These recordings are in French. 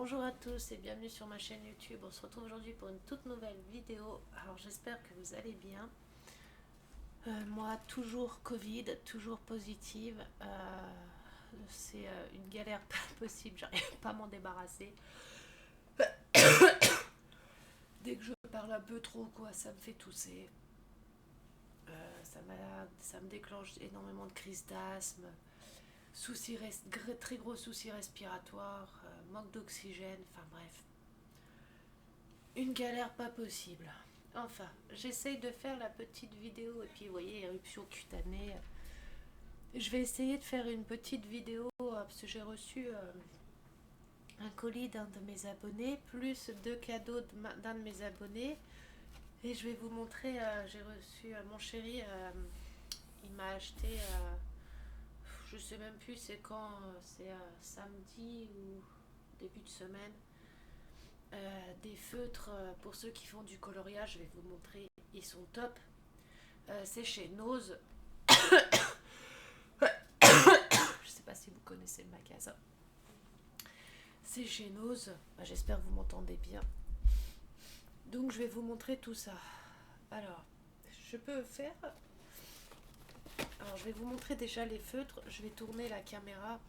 Bonjour à tous et bienvenue sur ma chaîne YouTube. On se retrouve aujourd'hui pour une toute nouvelle vidéo. Alors j'espère que vous allez bien. Moi, toujours Covid, toujours positive. C'est une galère pas possible, j'arrive pas à m'en débarrasser. Dès que je parle un peu trop, quoi, ça me fait tousser. Ça me déclenche énormément de crises d'asthme, très gros soucis respiratoires, manque d'oxygène, enfin bref. Une galère pas possible. Enfin, j'essaye de faire la petite vidéo et puis vous voyez, éruption cutanée. Je vais essayer de faire une petite vidéo parce que j'ai reçu un colis d'un de mes abonnés, plus deux cadeaux d'un de mes abonnés. Et je vais vous montrer, j'ai reçu mon chéri, il m'a acheté, je sais même plus c'est quand, c'est samedi ou début de semaine. Des feutres pour ceux qui font du coloriage, je vais vous montrer, ils sont top. C'est chez Nose. Je sais pas si vous connaissez le magasin. C'est chez Nose. J'espère que vous m'entendez bien. Donc je vais vous montrer tout ça. Alors, je peux faire. Alors je vais vous montrer déjà les feutres. Je vais tourner la caméra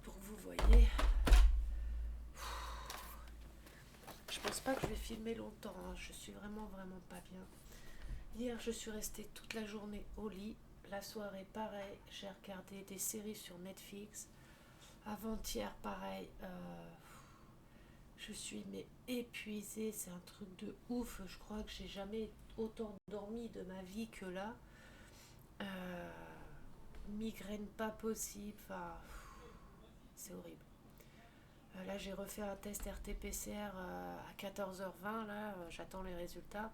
pour que vous voyez. Je pense pas que je vais filmer longtemps. Je suis vraiment pas bien. Hier, je suis restée toute la journée au lit. La soirée, pareil. J'ai regardé des séries sur Netflix. Avant-hier, pareil. Je suis épuisée. C'est un truc de ouf. Je crois que j'ai jamais autant dormi de ma vie que là. Euh, Migraine pas possible. Enfin, c'est horrible. Là, j'ai refait un test RT-PCR à 14h20. Là, j'attends les résultats.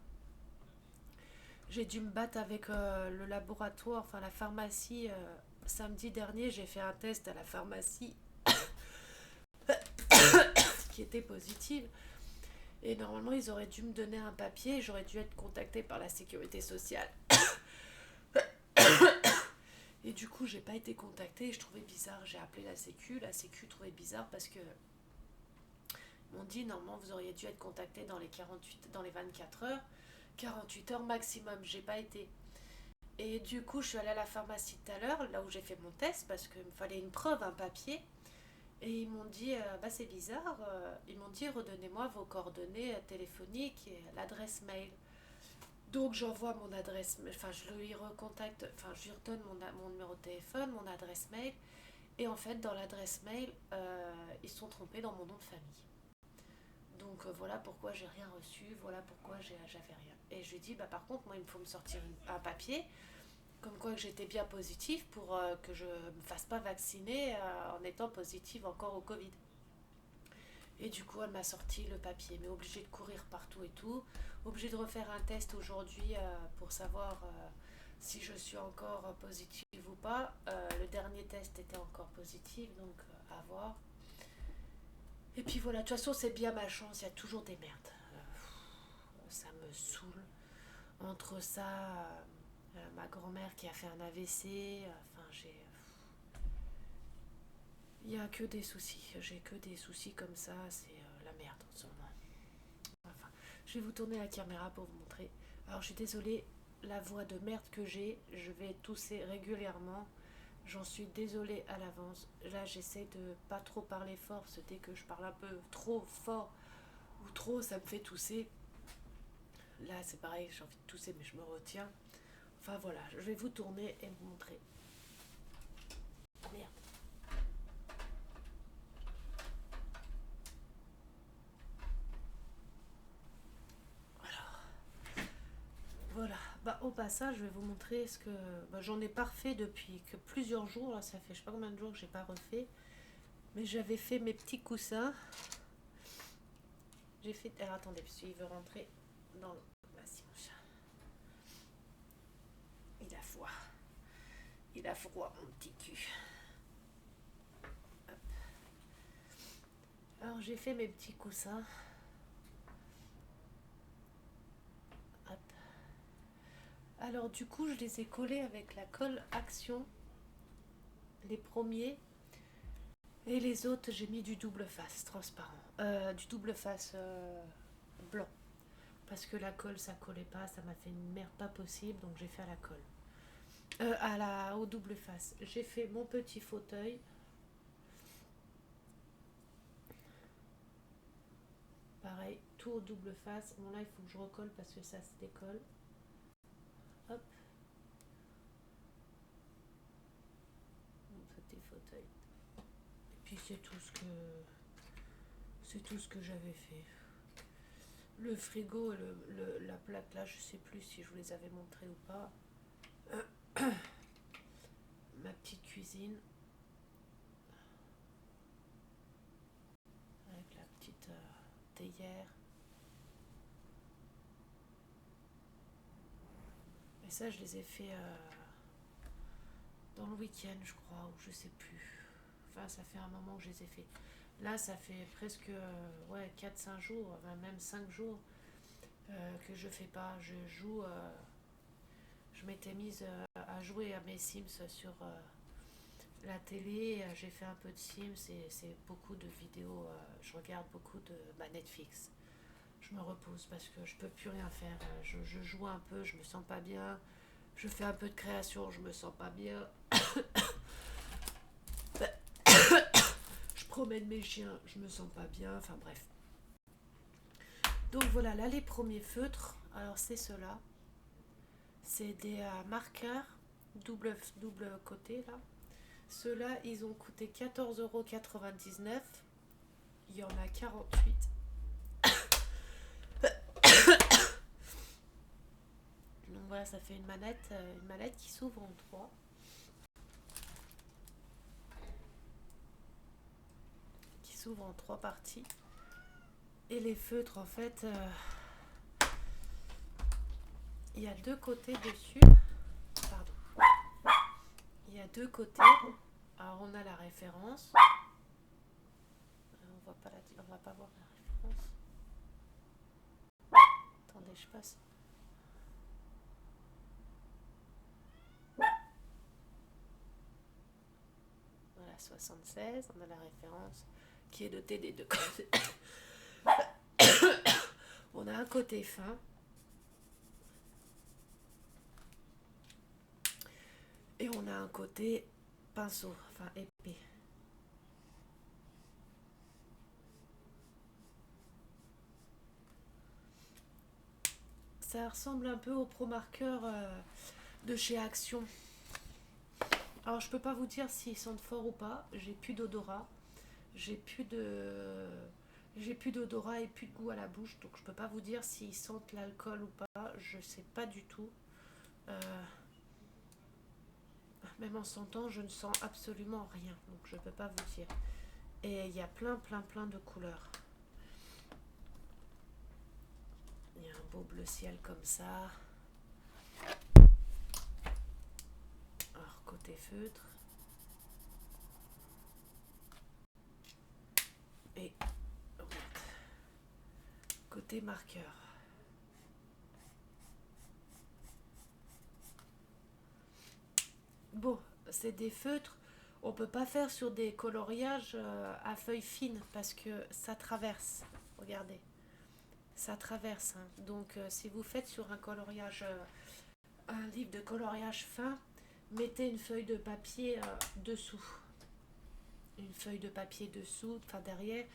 J'ai dû me battre avec le laboratoire, enfin la pharmacie. Samedi dernier, j'ai fait un test à la pharmacie qui était positive. Et normalement, ils auraient dû me donner un papier. J'aurais dû être contactée par la sécurité sociale. Et du coup, j'ai pas été contactée. Je trouvais bizarre. J'ai appelé la sécu. La sécu trouvait bizarre parce que ils m'ont dit normalement vous auriez dû être contacté dans les 24 heures. 48 heures maximum. J'ai pas été. Et du coup, je suis allée à la pharmacie tout à l'heure, là où j'ai fait mon test, parce qu'il me fallait une preuve, un papier. Et ils m'ont dit, c'est bizarre, ils m'ont dit, redonnez-moi vos coordonnées téléphoniques et l'adresse mail. Donc j'envoie mon adresse, enfin je lui recontacte, enfin je lui redonne mon numéro de téléphone, mon adresse mail. Et en fait, dans l'adresse mail, ils se sont trompés dans mon nom de famille. Donc voilà pourquoi j'ai rien reçu, voilà pourquoi j'avais rien. Et je lui dis, par contre, moi il me faut me sortir un papier comme quoi que j'étais bien positive pour que je ne me fasse pas vacciner en étant positive encore au Covid. Et du coup, elle m'a sorti le papier, mais obligée de courir partout et tout, obligée de refaire un test aujourd'hui pour savoir si je suis encore positive ou pas. Le dernier test était encore positif, donc à voir. Et puis voilà, de toute façon, c'est bien ma chance, il y a toujours des merdes. Ça me saoule. Entre ça, ma grand-mère qui a fait un AVC, enfin il n'y a que des soucis, j'ai que des soucis comme ça, c'est la merde en ce moment. Enfin, je vais vous tourner la caméra pour vous montrer. Alors je suis désolée, la voix de merde que j'ai, je vais tousser régulièrement, j'en suis désolée à l'avance. Là j'essaie de pas trop parler fort, parce que dès que je parle un peu trop fort ou trop, ça me fait tousser. Là c'est pareil, j'ai envie de tousser mais je me retiens. Enfin voilà, je vais vous tourner et vous montrer. Merde. Voilà, au passage, je vais vous montrer ce que j'en ai pas refait depuis que plusieurs jours. Là, ça fait je sais pas combien de jours que j'ai pas refait. Mais j'avais fait mes petits coussins. J'ai fait. Alors attendez, parce qu'il veut rentrer dans le. Vas-y, mon chat. Il a froid. Il a froid, mon petit cul. Hop. Alors j'ai fait mes petits coussins. Hop. Alors du coup, je les ai collés avec la colle Action. Les premiers. Et les autres, j'ai mis du double face transparent. Du double face blanc. Parce que la colle, ça collait pas. Ça m'a fait une merde pas possible. Donc j'ai fait à la colle. Au double face. J'ai fait mon petit fauteuil. Pareil, tout au double face. Bon là, il faut que je recolle parce que ça se décolle. Hop. Mon petit fauteuil. Et puis c'est tout ce que j'avais fait. Le frigo et la plaque là, je sais plus si je vous les avais montrés ou pas. Ma petite cuisine. Avec la petite théière. Et ça, je les ai fait dans le week-end, je crois, ou je sais plus. Enfin, ça fait un moment que je les ai fait. Là, ça fait presque 4-5 jours, enfin, même 5 jours que je fais pas. Je m'étais mise à jouer à mes Sims sur la télé. J'ai fait un peu de Sims et c'est beaucoup de vidéos. Je regarde beaucoup de Netflix. Je me repose parce que je peux plus rien faire. Je joue un peu, je me sens pas bien. Je fais un peu de création, je me sens pas bien. Je promène mes chiens, je me sens pas bien. Enfin bref. Donc voilà, là les premiers feutres. Alors c'est ceux-là. C'est des marqueurs double côté là. Ceux-là, ils ont coûté 14,99 €. Il y en a 48. Donc voilà, ça fait une mallette qui s'ouvre en 3. Qui s'ouvre en 3 parties. Et les feutres, en fait, il y a 2 côtés dessus. Pardon. Il y a 2 côtés. Alors on a la référence. On va pas voir la référence. Attendez, je passe. Voilà, 76, on a la référence qui est dotée des 2 côtés. On a un côté fin. Et on a un côté pinceau, enfin épais. Ça ressemble un peu au Pro Marqueur de chez Action. Alors je peux pas vous dire s'ils sentent fort ou pas. J'ai plus d'odorat. J'ai plus d'odorat et plus de goût à la bouche. Donc je peux pas vous dire s'ils sentent l'alcool ou pas. Je sais pas du tout. Même en sentant, je ne sens absolument rien. Donc je peux pas vous dire. Et il y a plein de couleurs. Il y a un beau bleu ciel comme ça. Alors côté feutre. Et côté marqueur. Bon, c'est des feutres. On peut pas faire sur des coloriages à feuilles fines parce que ça traverse. Regardez, ça traverse. Hein. Donc, si vous faites sur un coloriage, un livre de coloriage fin, mettez une feuille de papier dessous. Une feuille de papier dessous, enfin derrière.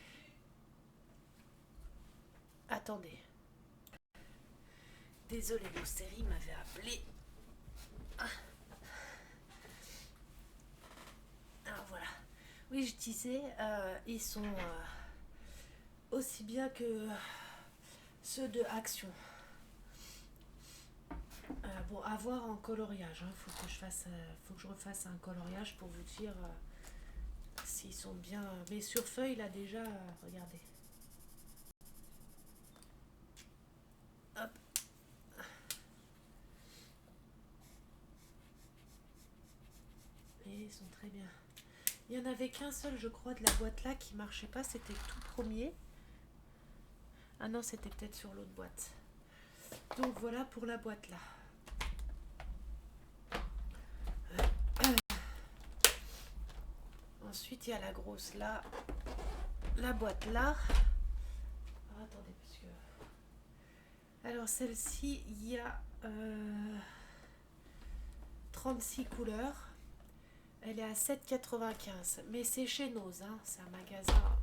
Attendez. Désolée, mon série m'avait appelé. Alors voilà. Oui, je disais, ils sont aussi bien que ceux de Action. Bon, à voir en coloriage. Faut que je refasse un coloriage pour vous dire s'ils sont bien. Mais sur feuille, là déjà, regardez. Hop. Et ils sont très bien. Il n'y en avait qu'un seul, je crois, de la boîte là qui marchait pas. C'était le tout premier. Ah non, c'était peut-être sur l'autre boîte. Donc voilà pour la boîte là. Ensuite, il y a la grosse là, la boîte là. Oh, attendez, parce que... Alors, celle-ci, il y a 36 couleurs. Elle est à 7,95. Mais c'est chez Nose, hein. C'est un magasin.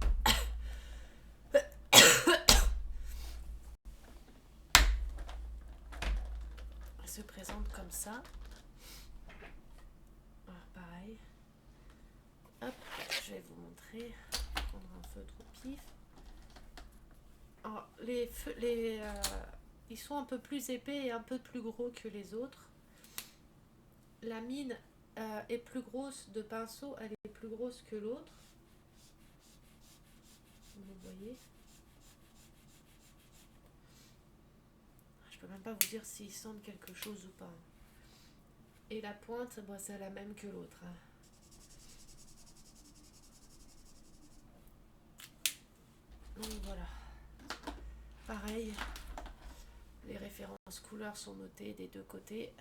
Elle se présente comme ça. Alors, pareil. Hop, je vais vous montrer. Prendre un feutre au pif. Alors, ils sont un peu plus épais et un peu plus gros que les autres. La mine est plus grosse de pinceau, elle est plus grosse que l'autre. Vous voyez. Je peux même pas vous dire s'ils sentent quelque chose ou pas. Et la pointe, bon, c'est la même que l'autre. Donc voilà. Pareil, les références couleurs sont notées des deux côtés.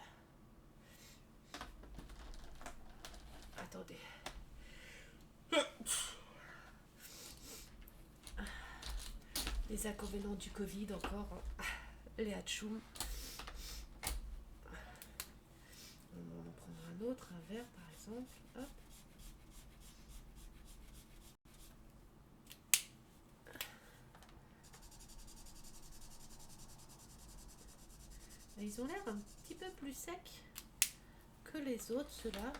Attendez. Les inconvénients du Covid encore. Les hatchoum. On en prendra un autre, un vert par exemple. Hop. Ils ont l'air un petit peu plus secs que les autres, ceux-là.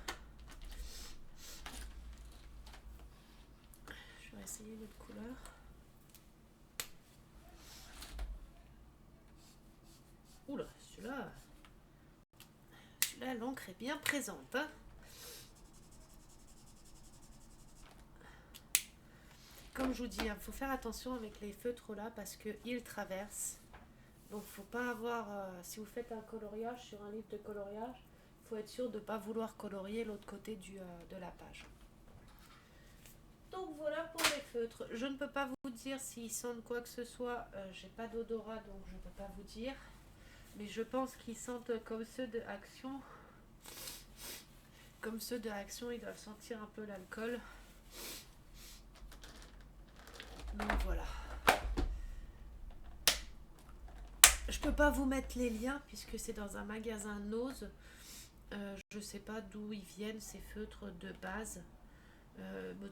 Je vais essayer une autre couleur. Oula, celui-là, l'encre est bien présente. Hein. Comme je vous dis, il faut faire attention avec les feutres là parce qu'ils traversent. Donc faut pas avoir, si vous faites un coloriage sur un livre de coloriage, il faut être sûr de ne pas vouloir colorier l'autre côté de la page. Donc voilà pour les feutres. Je ne peux pas vous dire s'ils sentent quoi que ce soit. J'ai pas d'odorat donc je ne peux pas vous dire. Mais je pense qu'ils sentent comme ceux de Action. Comme ceux de Action, ils doivent sentir un peu l'alcool. Donc voilà. Je peux pas vous mettre les liens puisque c'est dans un magasin Nose. Je sais pas d'où ils viennent ces feutres de base.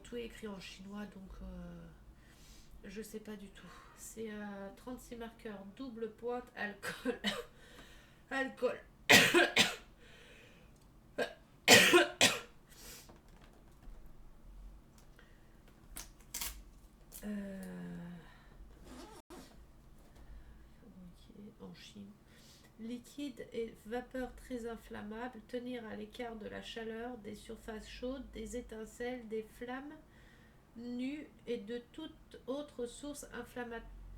Tout est écrit en chinois donc je sais pas du tout. C'est 36 marqueurs, double pointe, alcool. Alcool. En Chine. Liquide et vapeur très inflammable, tenir à l'écart de la chaleur, des surfaces chaudes, des étincelles, des flammes nues et de toute autre source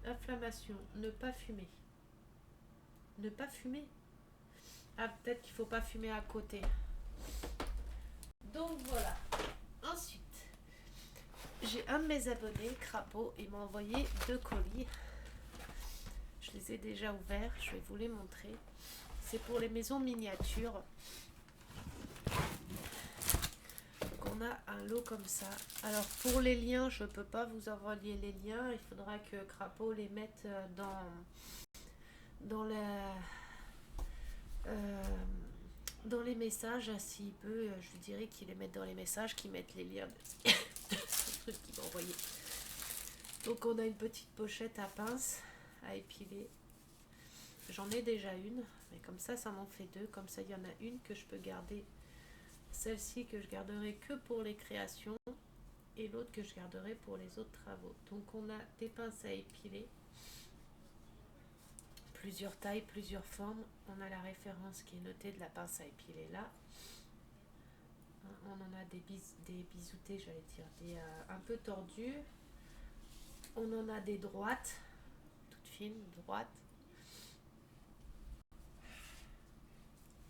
inflammation. Ne pas fumer. Ne pas fumer. Ah, peut-être qu'il ne faut pas fumer à côté. Donc voilà. Ensuite, j'ai un de mes abonnés, Crapaud, il m'a envoyé 2 colis. Je les ai déjà ouverts, je vais vous les montrer. C'est pour les maisons miniatures. Donc on a un lot comme ça. Alors pour les liens, je ne peux pas vous envoyer les liens. Il faudra que Crapaud les mette dans les messages. S'il peut, je lui dirais qu'il les mette dans les messages, qu'il mette les liens de ce truc qu'il m'a envoyé. Donc on a une petite pochette à pince à épiler. J'en ai déjà une, mais comme ça m'en fait 2. Comme ça, il y en a une que je peux garder. Celle-ci que je garderai que pour les créations et l'autre que je garderai pour les autres travaux. Donc on a des pinces à épiler. Plusieurs tailles, plusieurs formes. On a la référence qui est notée de la pince à épiler là. On en a des bisoutés, j'allais dire, un peu tordus. On en a des droites, toutes fines, droites.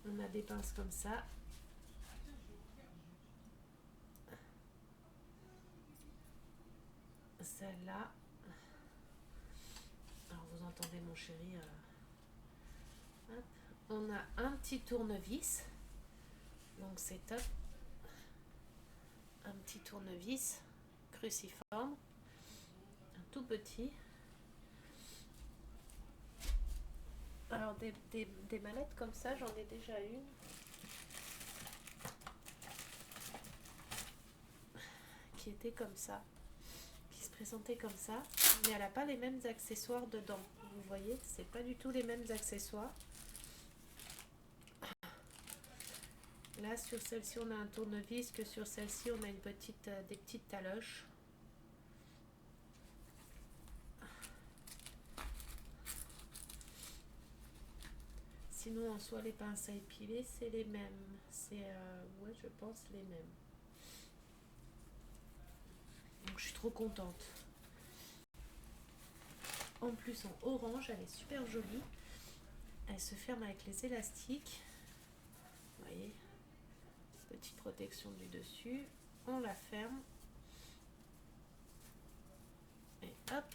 On a des pinces comme ça. Celle-là. Alors vous entendez mon chéri. Hop. On a un petit tournevis. Donc c'est top. un petit tournevis cruciforme, un tout petit. Alors des mallettes comme ça, j'en ai déjà une. Qui était comme ça, qui se présentait comme ça, mais elle n'a pas les mêmes accessoires dedans. Vous voyez, c'est pas du tout les mêmes accessoires. Là, sur celle-ci, on a un tournevis, que sur celle-ci, on a des petites taloches. Sinon, en soi, les pinces à épiler, c'est les mêmes. C'est, ouais, je pense les mêmes. Donc, je suis trop contente. En plus, en orange, elle est super jolie. Elle se ferme avec les élastiques. Vous voyez, petite protection du dessus. On la ferme. Et hop,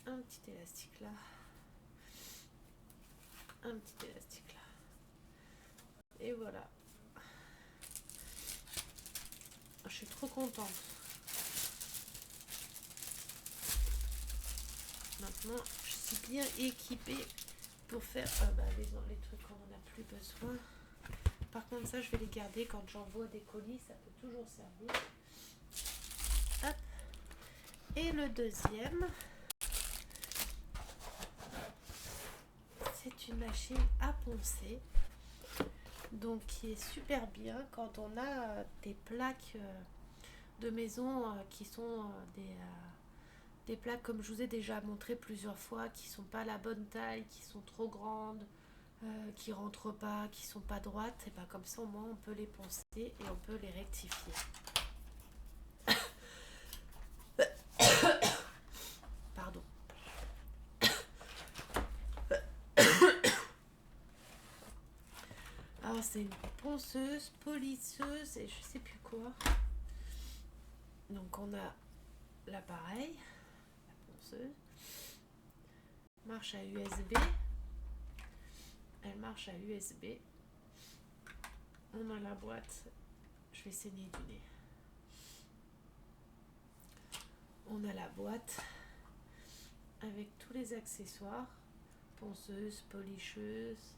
un petit élastique là. Un petit élastique là. Et voilà. Je suis trop contente. Maintenant, je suis bien équipée pour faire les trucs quand on n'a plus besoin. Par contre, ça, je vais les garder quand j'envoie des colis. Ça peut toujours servir. Hop. Et le deuxième, c'est une machine à poncer. Donc, qui est super bien quand on a des plaques de maison qui sont des plaques, comme je vous ai déjà montré plusieurs fois, qui sont pas la bonne taille, qui sont trop grandes, qui rentrent pas, qui sont pas droites. Et ben comme ça, au moins, on peut les poncer et on peut les rectifier. Pardon. Alors, c'est une ponceuse, polisseuse et je sais plus quoi. Donc, on a l'appareil, la ponceuse, marche à USB. Elle marche à USB. On a la boîte. Je vais saigner du nez. On a la boîte avec tous les accessoires. Ponceuse, policheuse,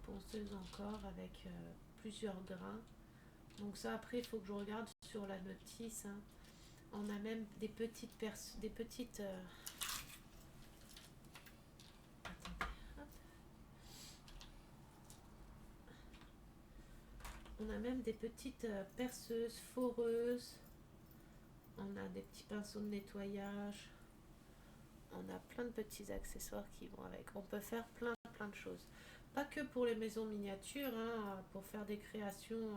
ponceuse encore avec plusieurs grains. Donc ça, après, il faut que je regarde sur la notice. Hein. On a même des petites on a même des petites perceuses, foreuses. On a des petits pinceaux de nettoyage. On a plein de petits accessoires qui vont avec. On peut faire plein de choses. Pas que pour les maisons miniatures, hein, pour faire des créations,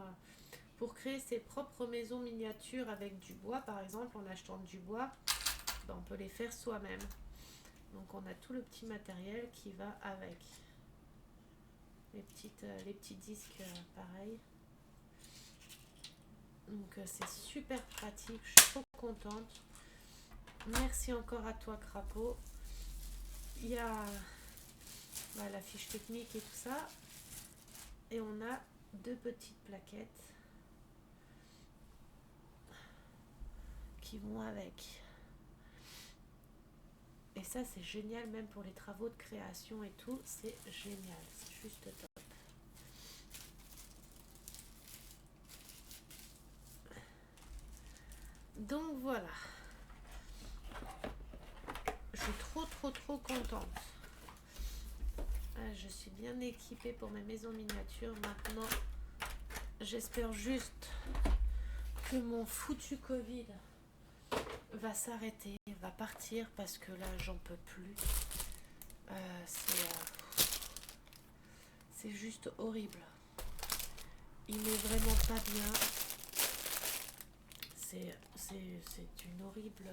pour créer ses propres maisons miniatures avec du bois, par exemple, en achetant du bois, ben, on peut les faire soi-même. Donc on a tout le petit matériel qui va avec. Les petits disques, pareil. Donc c'est super pratique, je suis trop contente. Merci encore à toi, Crapaud. Il y a la fiche technique et tout ça. Et on a 2 petites plaquettes qui vont avec. Et ça, c'est génial, même pour les travaux de création et tout. C'est génial, c'est juste top. Donc voilà. Je suis trop contente. Je suis bien équipée pour mes maisons miniatures. Maintenant, j'espère juste que mon foutu Covid va s'arrêter, va partir, parce que là, j'en peux plus. C'est juste horrible. Il n'est vraiment pas bien. C'est une horrible...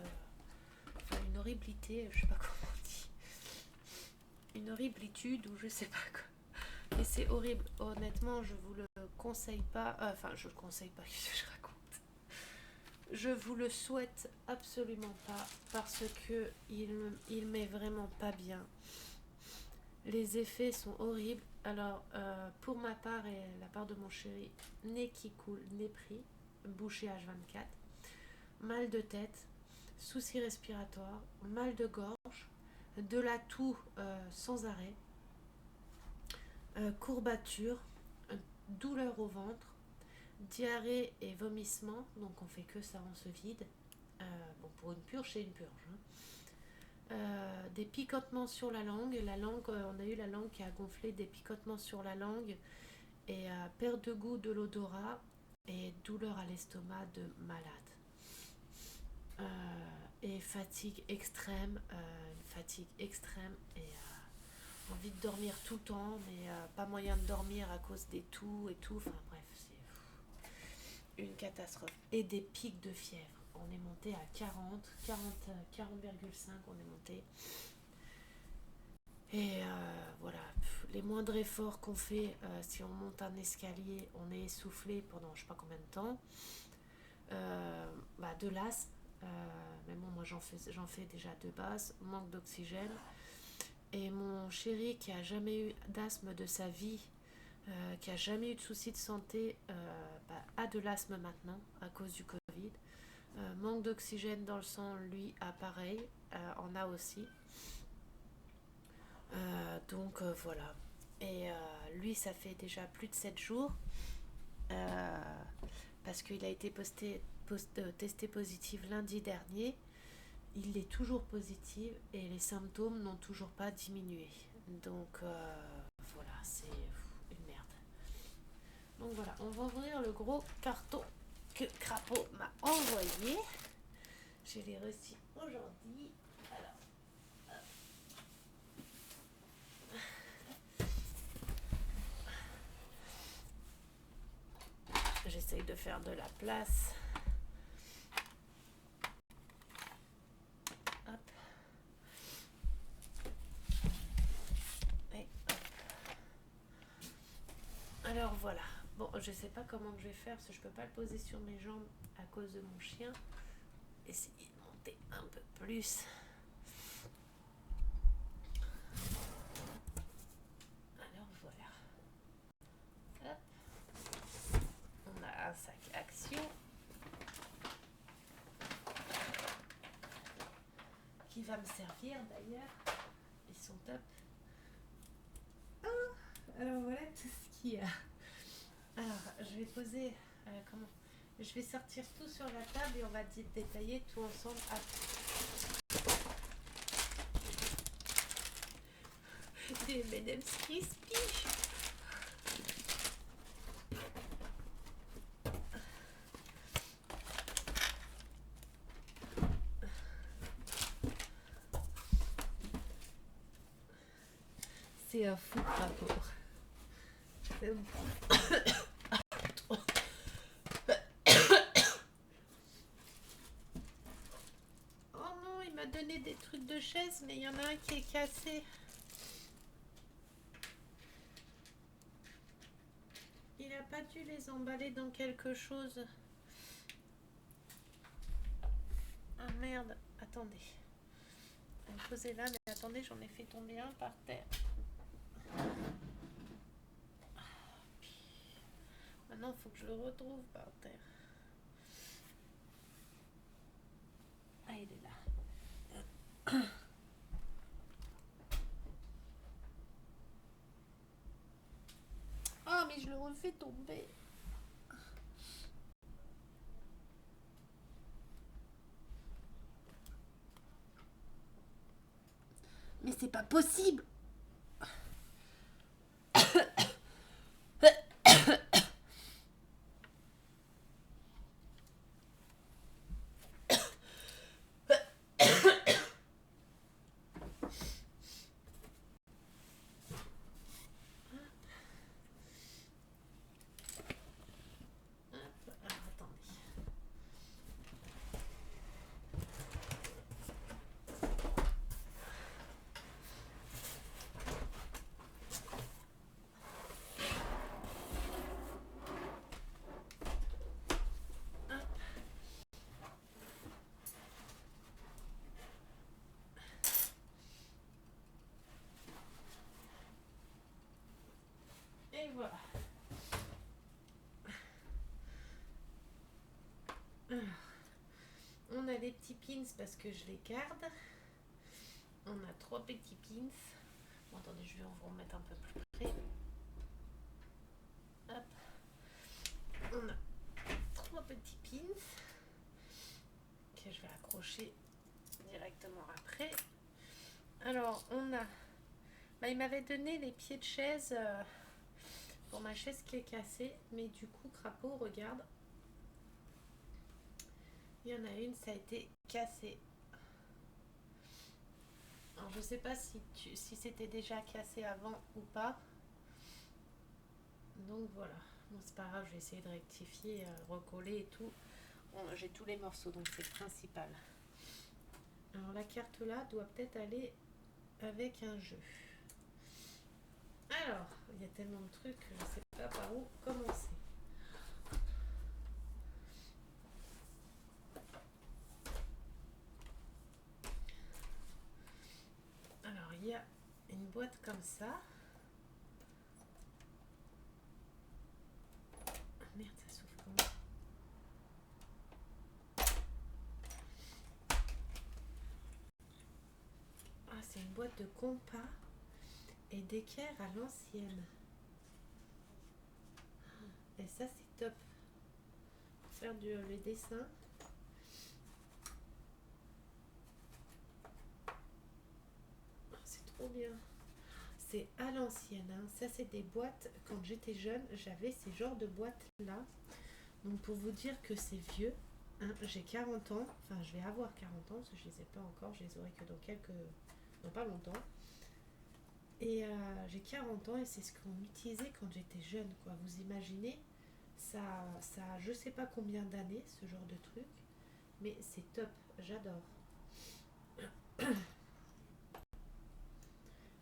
une horribilité, je sais pas comment on dit. Une horriblitude ou je sais pas quoi. Et c'est horrible. Honnêtement, je vous le conseille pas. Enfin, je le conseille pas, qu'est-ce que je raconte. Je vous le souhaite absolument pas parce que il m'est vraiment pas bien. Les effets sont horribles. Alors, pour ma part et la part de mon chéri, nez qui coule, nez pris, bouché H24, mal de tête, soucis respiratoires, mal de gorge, de la toux sans arrêt, courbature, douleur au ventre, diarrhée et vomissement. Donc on fait que ça, on se vide. Bon, pour une purge, c'est une purge. Hein. Des picotements sur la langue. On a eu la langue qui a gonflé, des picotements sur la langue et perte de goût de l'odorat et douleur à l'estomac de malade. Et fatigue extrême, une fatigue extrême et envie de dormir tout le temps, mais pas moyen de dormir à cause des toux et tout. Enfin bref, c'est une catastrophe. Et des pics de fièvre. On est monté à 40,5, on est monté. Et voilà, les moindres efforts qu'on fait, si on monte un escalier, on est essoufflé pendant je sais pas combien de temps. De l'asthme, mais bon, moi j'en fais déjà de base, manque d'oxygène. Et mon chéri qui a jamais eu d'asthme de sa vie, qui a jamais eu de soucis de santé, a de l'asthme maintenant à cause du Covid. Manque d'oxygène dans le sang, lui a pareil, en a aussi. Donc voilà. Et lui, ça fait déjà plus de 7 jours parce qu'il a été testé positif lundi dernier. Il est toujours positif et les symptômes n'ont toujours pas diminué. Donc voilà, c'est une merde. Donc voilà, on va ouvrir le gros carton que Crapaud m'a envoyé. Je l'ai reçu aujourd'hui. Alors, j'essaye de faire de la place. Hop. Et hop. Alors voilà. Bon, je sais pas comment je vais faire parce que je peux pas le poser sur mes jambes à cause de mon chien. Essayer de monter un peu plus. Alors voilà. Hop. On a un sac Action qui va me servir d'ailleurs. Ils sont top. Alors voilà tout ce qu'il y a. Alors je vais poser je vais sortir tout sur la table et on va détailler tout ensemble après. Des M&M's Crispy. C'est un fou rapport. Oh non, il m'a donné des trucs de chaise, mais il y en a un qui est cassé. Il n'a pas dû les emballer dans quelque chose. Ah merde, attendez. Je vais me poser là, mais attendez, j'en ai fait tomber un par terre. Maintenant, il faut que je le retrouve par terre. Ah, il est là. Ah, mais je le refais tomber. Mais c'est pas possible. voilà. Alors, on a les petits pins parce que je les garde. On a 3 petits pins. Bon, attendez, je vais vous remettre un peu plus près. Hop. On a 3 petits pins que je vais accrocher directement après. Alors, on a... il m'avait donné les pieds de chaise pour ma chaise qui est cassée. Mais du coup, crapaud, regarde. Il y en a une, ça a été cassé. Alors, je sais pas si c'était déjà cassé avant ou pas. Donc voilà. Bon, c'est pas grave, je vais essayer de rectifier, recoller et tout. Bon, j'ai tous les morceaux, donc c'est le principal. Alors la carte là doit peut-être aller avec un jeu. Alors, il y a tellement de trucs que je ne sais pas par où commencer. Alors, il y a une boîte comme ça. Ah, merde, ça s'ouvre comment? Ah, c'est une boîte de compas et d'équerre à l'ancienne. Et ça, c'est top. Pour faire les dessins. C'est trop bien. C'est à l'ancienne. Hein. Ça, c'est des boîtes. Quand j'étais jeune, j'avais ces genres de boîtes-là. Donc, pour vous dire que c'est vieux, hein, j'ai 40 ans. Enfin, je vais avoir 40 ans parce que je ne les ai pas encore. Je les aurai que dans pas longtemps. Et j'ai 40 ans et c'est ce qu'on utilisait quand j'étais jeune. Quoi. Vous imaginez, ça a je sais pas combien d'années, ce genre de truc. Mais c'est top. J'adore.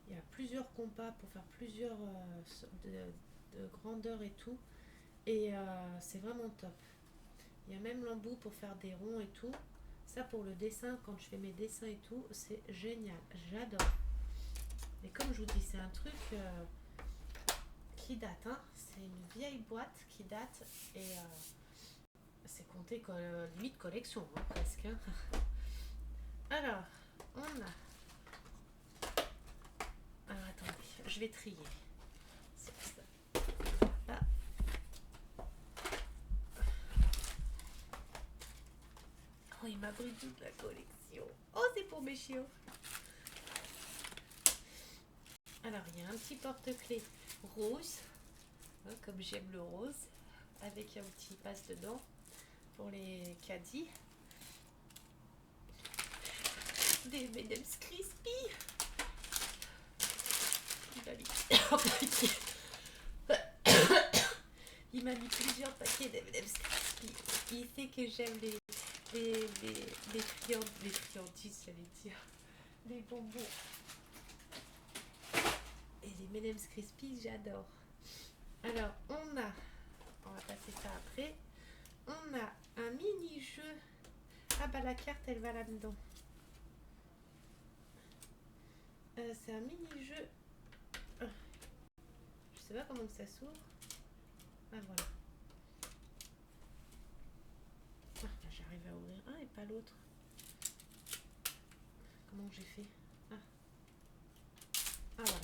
Il y a plusieurs compas pour faire plusieurs de grandeur et tout. Et c'est vraiment top. Il y a même l'embout pour faire des ronds et tout. Ça pour le dessin, quand je fais mes dessins et tout, c'est génial. J'adore. Mais comme je vous dis, c'est un truc qui date. Hein. C'est une vieille boîte qui date. Et c'est compté limite collection, hein, presque. Hein. Alors, on a... Alors attendez, je vais trier. C'est ça. Là. Oh, il m'a pris toute la collection. Oh, c'est pour mes chiots. Alors, il y a un petit porte-clés rose, hein, comme j'aime le rose, avec un petit passe dedans pour les caddies. Des M&M's Crispy. Il m'a mis plusieurs paquets d'M&M's Crispy. Il sait que j'aime les friandises, j'allais dire. Les bonbons. Et les M&M's Crispy, j'adore. Alors, on va passer ça après. On a un mini-jeu. Ah bah la carte, elle va là-dedans. C'est un mini-jeu. Je sais pas comment ça s'ouvre. Ah voilà. Ah, là, j'arrive à ouvrir un et pas l'autre. Comment j'ai fait? Ah voilà.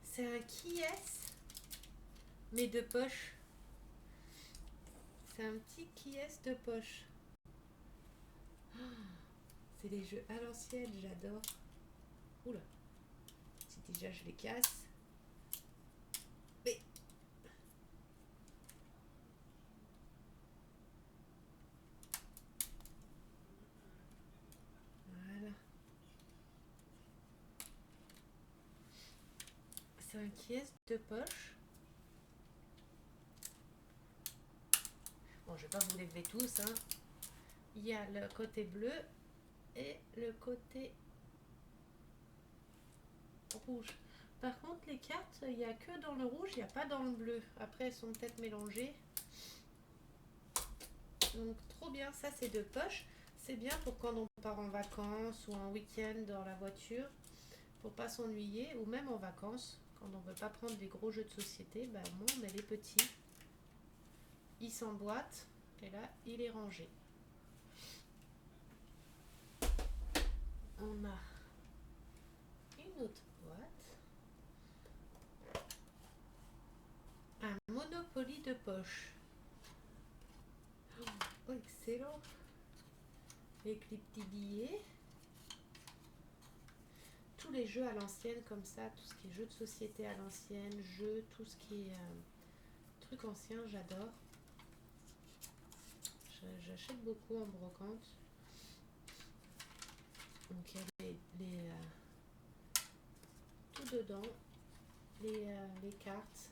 C'est un qui-est, mais de poche. C'est un petit qui-est de poche. Oh, c'est des jeux à l'ancienne, j'adore. Oula. Si déjà je les casse. Mais... Voilà. C'est un qui-est de poche. Bon, je vais pas vous les lever tous, hein. Il y a le côté bleu et le côté rouge. Par contre, les cartes, il n'y a que dans le rouge, il n'y a pas dans le bleu. Après, elles sont peut-être mélangées. Donc, trop bien. Ça, c'est de poche. C'est bien pour quand on part en vacances ou en week-end dans la voiture. Pour pas s'ennuyer ou même en vacances. Quand on ne veut pas prendre les gros jeux de société, bah, au moins on a les petits. Il s'emboîte et là il est rangé. On a une autre boîte. Un Monopoly de poche. Oh, excellent. Avec les petits billets. Tous les jeux à l'ancienne comme ça, tout ce qui est jeux de société à l'ancienne, jeux, tout ce qui est truc ancien, j'adore. J'achète beaucoup en brocante. Donc il y a tout dedans, les cartes.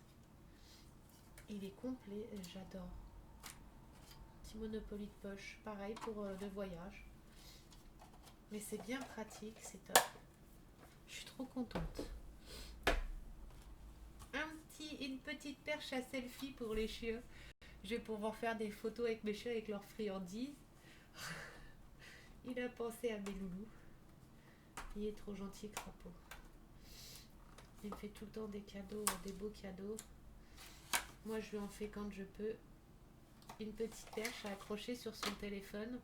Il est complet, j'adore. Petit Monopoly de poche, pareil pour le voyage. Mais c'est bien pratique, c'est top. Je suis trop contente. Une petite perche à selfie pour les chiens. Je vais pouvoir faire des photos avec mes chiens avec leurs friandises. Il a pensé à mes loulous. Il est trop gentil, crapaud. Il me fait tout le temps des cadeaux, des beaux cadeaux. Moi, je lui en fais quand je peux. Une petite perche à accrocher sur son téléphone.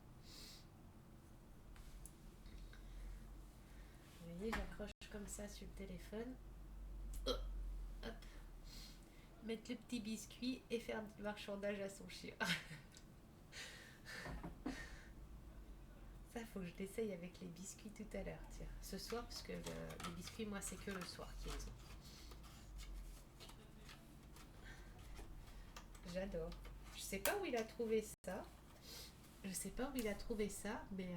Vous voyez, j'accroche comme ça sur le téléphone. Oh, hop. Mettre le petit biscuit et faire du marchandage à son chien. Ça, faut que je l'essaye avec les biscuits tout à l'heure. Tiens, ce soir, parce que les biscuits, moi, c'est que le soir qu'ils ont. J'adore. Je sais pas où il a trouvé ça. Je sais pas où il a trouvé ça, mais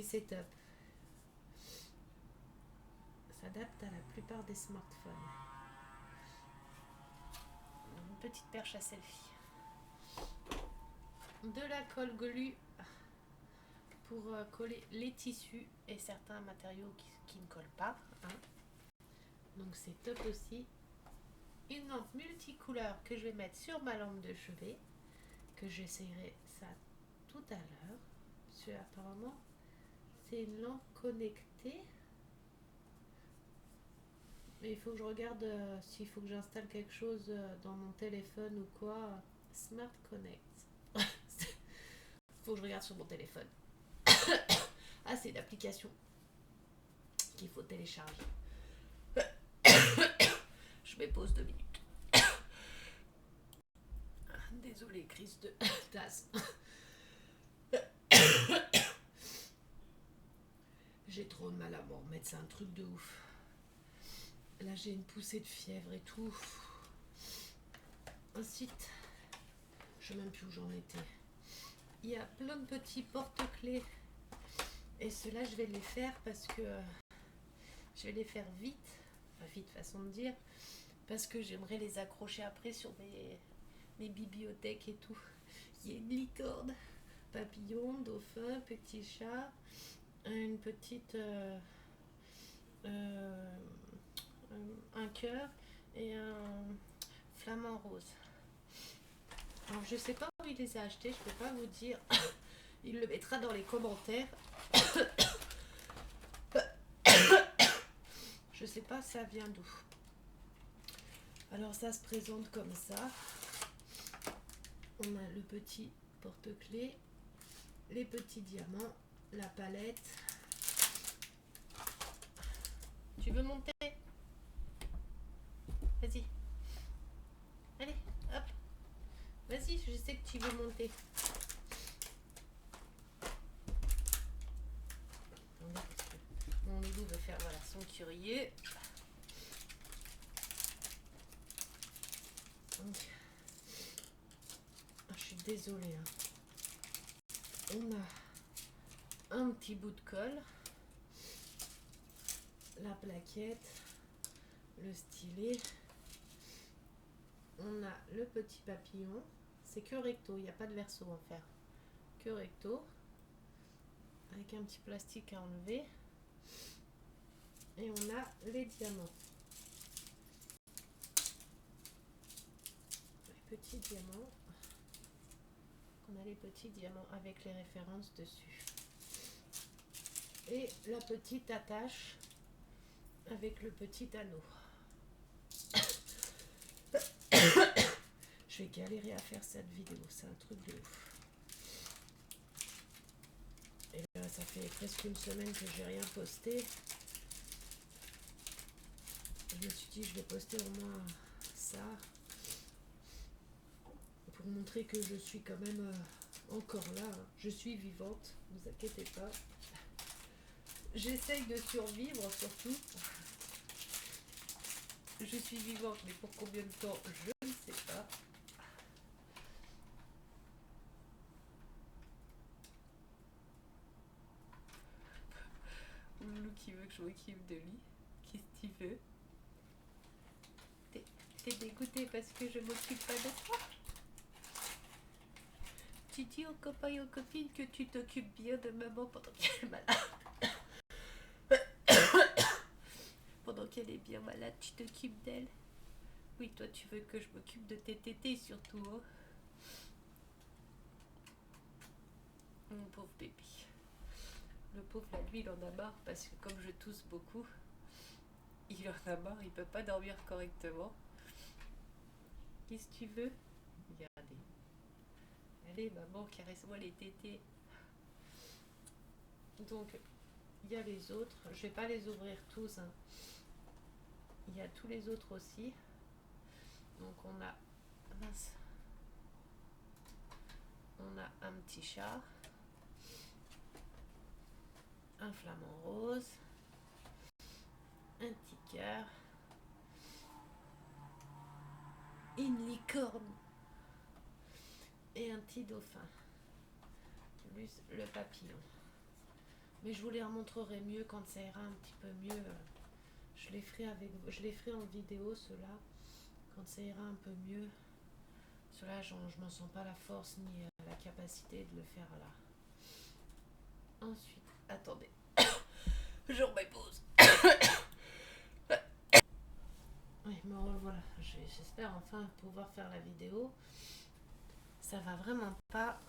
c'est top. S'adapte à la plupart des smartphones. Une petite perche à selfie. De la colle glue pour coller les tissus et certains matériaux qui ne collent pas. Hein. Donc c'est top aussi. Une lampe multicouleur que je vais mettre sur ma lampe de chevet. Que j'essayerai ça tout à l'heure. Parce que apparemment c'est une lampe connectée. Mais il faut que je regarde s'il faut que j'installe quelque chose dans mon téléphone ou quoi. Smart Connect. Faut que je regarde sur mon téléphone. Ah, c'est une application qu'il faut télécharger. Je me pose 2 minutes. Désolée, crise de d'asthme. J'ai trop de mal à m'en remettre, c'est un truc de ouf. Là, j'ai une poussée de fièvre et tout. Ensuite, je ne sais même plus où j'en étais. Il y a plein de petits porte-clés. Et ceux-là, je vais les faire parce que je vais les faire vite. Enfin, vite, façon de dire. Parce que j'aimerais les accrocher après sur mes bibliothèques et tout. Il y a une licorne, papillon, dauphin, petit chat, une petite... un cœur et un flamant rose. Alors je sais pas où il les a achetés, je peux pas vous dire. Il le mettra dans les commentaires. Je sais pas ça vient d'où. Alors ça se présente comme ça. On a le petit porte-clés, les petits diamants, la palette. Tu veux monter? Vas-y. Allez, hop. Vas-y, je sais que tu veux monter. Mon loulou veut faire voilà, son curier. Donc, je suis désolée. Hein. On a un petit bout de colle, la plaquette, le stylet. On a le petit papillon. C'est que recto, il n'y a pas de verso à faire. Que recto. Avec un petit plastique à enlever. Et on a les diamants. Les petits diamants. On a les petits diamants avec les références dessus. Et la petite attache avec le petit anneau. Je vais galérer à faire cette vidéo, c'est un truc de ouf. Et là, ça fait presque une semaine que j'ai rien posté. Je me suis dit, je vais poster au moins ça. Pour montrer que je suis quand même encore là. Hein. Je suis vivante, ne vous inquiétez pas. J'essaye de survivre surtout. Je suis vivante, mais pour combien de temps, je ne sais pas. Loulou qui veut que je m'occupe de lui. Qu'est-ce qu'il veut? T'es dégoûté parce que je m'occupe pas de toi? Tu dis aux copains et aux copines que tu t'occupes bien de maman pendant qu'elle est malade. Pendant qu'elle est bien malade, tu t'occupes d'elle. Oui, toi tu veux que je m'occupe de tes tétés surtout. Hein. Mon pauvre bébé. Le pauvre, là, lui, il en a marre parce que comme je tousse beaucoup, il en a marre, il peut pas dormir correctement. Qu'est-ce que tu veux? Regardez. Allez, maman, caresse-moi les tétés. Donc, il y a les autres. Je vais pas les ouvrir tous. Hein. Il y a tous les autres aussi. Donc, on a... Mince. On a un petit chat. Un flamant rose. Un petit cœur. Une licorne. Et un petit dauphin. Plus le papillon. Mais je vous les remontrerai mieux quand ça ira un petit peu mieux. Je les ferai en vidéo, ceux-là, quand ça ira un peu mieux. Ceux-là, je m'en sens pas la force ni la capacité de le faire là. Ensuite, attendez. Je remets pause. Oui, mais voilà, j'espère enfin pouvoir faire la vidéo. Ça va vraiment pas.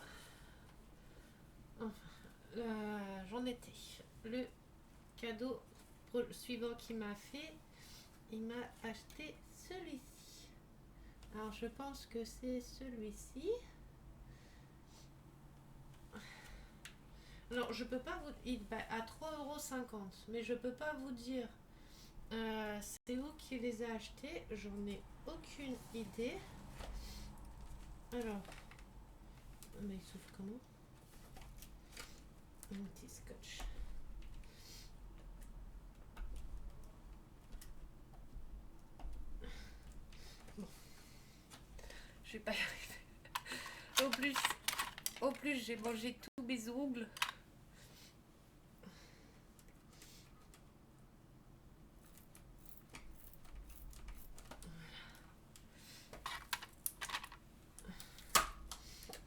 Enfin, j'en étais. Le cadeau suivant qu'il m'a fait, il m'a acheté celui-ci. Alors je pense que c'est celui-ci. Alors je peux pas vous... Il va à 3,50 €, mais je peux pas vous dire c'est où qui les a achetés, j'en ai aucune idée. Alors, mais il s'ouvre comment? Un petit scotch. Bon, je vais pas y arriver. Au plus j'ai mangé tous mes ongles.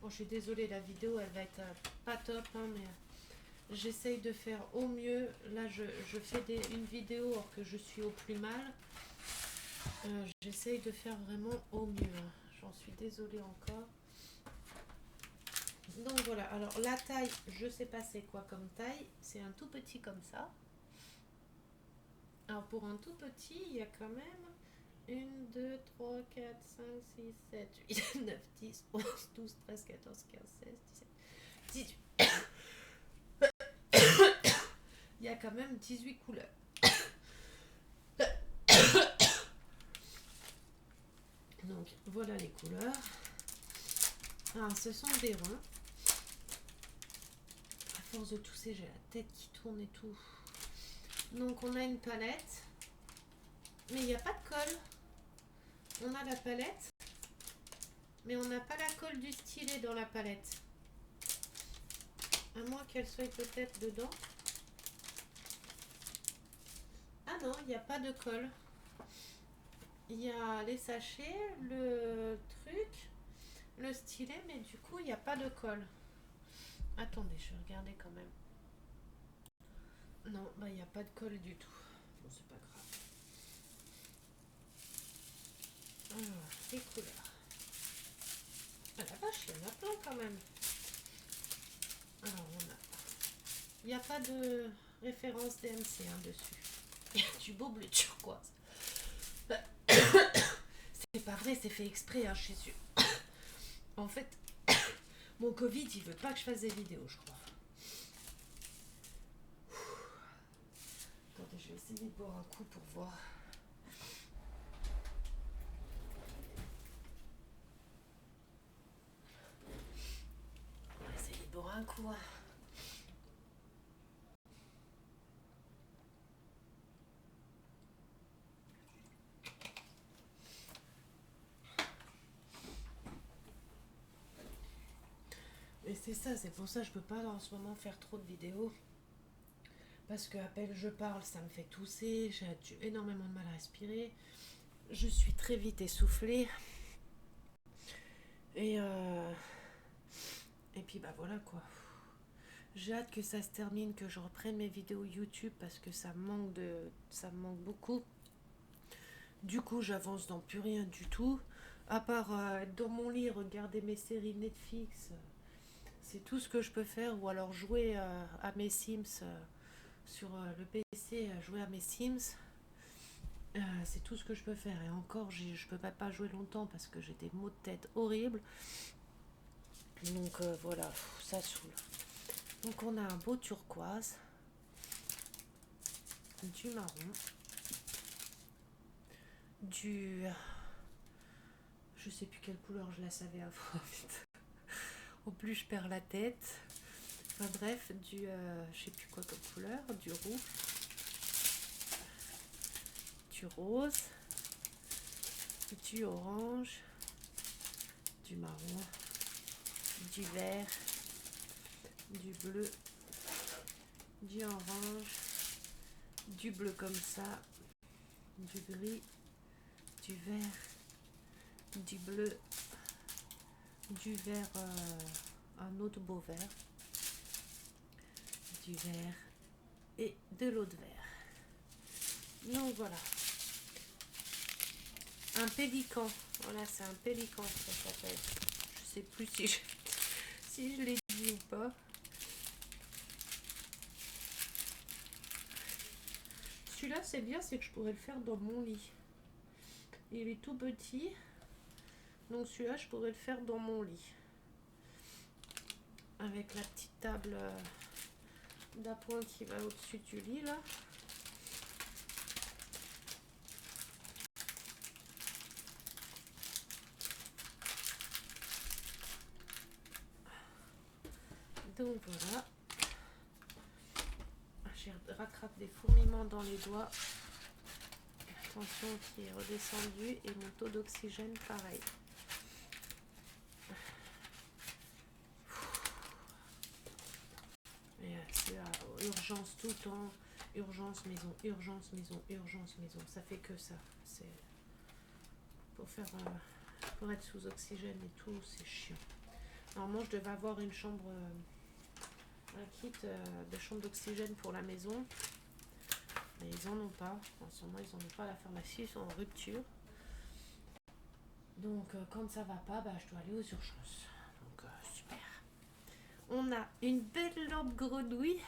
Bon, je suis désolée, la vidéo elle va être pas top, hein, mais j'essaye de faire au mieux. Là, je fais une vidéo alors que je suis au plus mal. J'essaye de faire vraiment au mieux. Hein. J'en suis désolée encore. Donc voilà, alors la taille, je sais pas c'est quoi comme taille. C'est un tout petit comme ça. Alors pour un tout petit, il y a quand même 1, 2, 3, 4, 5, 6, 7, 8, 9, 10, 11, 12, 13, 14, 15, 16, 17, 18. Il y a quand même 18 couleurs. Donc voilà les couleurs. Alors ce sont des ronds. À force de tousser, j'ai la tête qui tourne et tout. Donc on a une palette. Mais il n'y a pas de colle. On a la palette. Mais on n'a pas la colle du stylet dans la palette. À moins qu'elle soit peut-être dedans. Ah non, il n'y a pas de colle. Il y a les sachets, le truc, le stylet, mais du coup, il n'y a pas de colle. Attendez, je vais regarder quand même. Non, bah il n'y a pas de colle du tout. Bon, c'est pas grave. Alors, les couleurs. Ah la vache, il y en a plein quand même. Alors, on a... Il n'y a pas de référence DMC hein, dessus. Il y a du beau bleu turquoise. C'est pas vrai, c'est fait exprès, hein, je suis sûre. En fait, mon Covid, il veut pas que je fasse des vidéos, je crois. Attendez, je vais essayer de boire un coup pour voir. On va essayer de boire un coup. Hein. Et c'est ça, c'est pour ça que je peux pas en ce moment faire trop de vidéos. Parce que à peine je parle, ça me fait tousser, j'ai énormément de mal à respirer. Je suis très vite essoufflée. Et puis bah voilà quoi. J'ai hâte que ça se termine, que je reprenne mes vidéos YouTube parce que ça me manque beaucoup. Du coup, j'avance dans plus rien du tout. À part être dans mon lit, regarder mes séries Netflix. C'est tout ce que je peux faire. Ou alors jouer à mes Sims sur le PC, jouer à mes Sims. C'est tout ce que je peux faire. Et encore, je peux pas jouer longtemps parce que j'ai des maux de tête horribles. Donc voilà, ça saoule. Donc on a un beau turquoise, du marron, du... Je sais plus quelle couleur je la savais avant. Au plus je perds la tête. Enfin bref, du... je sais plus quoi comme couleur, du rouge, du rose, du orange, du marron, du vert, du bleu, du orange, du bleu comme ça, du gris, du vert, du bleu, du vert, un autre beau vert, du vert et de l'autre vert. Donc voilà. Un pélican. Voilà, c'est un pélican ça s'appelle. Je sais plus si je l'ai dit ou pas. Celui-là, c'est bien, c'est que je pourrais le faire dans mon lit. Il est tout petit. Donc celui-là, je pourrais le faire dans mon lit. Avec la petite table d'appoint qui va au-dessus du lit, là. Donc voilà. J'ai rattrapé des fourmillements dans les doigts. Attention qui est redescendu et mon taux d'oxygène pareil. Et c'est urgence tout le temps. Urgence maison, urgence maison, urgence maison. Ça fait que ça. C'est pour faire pour être sous oxygène et tout, c'est chiant. Normalement, je devais avoir une chambre, un kit de chambre d'oxygène pour la maison. Mais ils en ont pas. En ce moment, ils en ont pas à la pharmacie, ils sont en rupture. Donc, quand ça va pas, bah, je dois aller aux urgences. Donc, super. On a une belle lampe grenouille.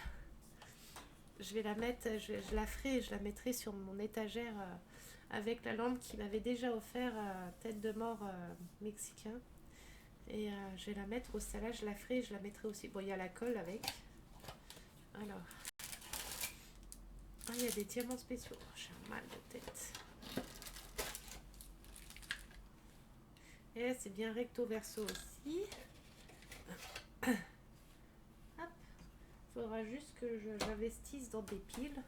Je vais la mettre, je la ferai, je la mettrai sur mon étagère avec la lampe qu'il m'avait déjà offert tête de mort mexicain. Et je vais la mettre au salage, je la ferai, je la mettrai aussi. Bon, il y a la colle avec. Alors. Ah, il y a des diamants spéciaux. Oh, j'ai un mal de tête. Et c'est bien recto verso aussi. Hop. Faudra juste que j'investisse dans des piles.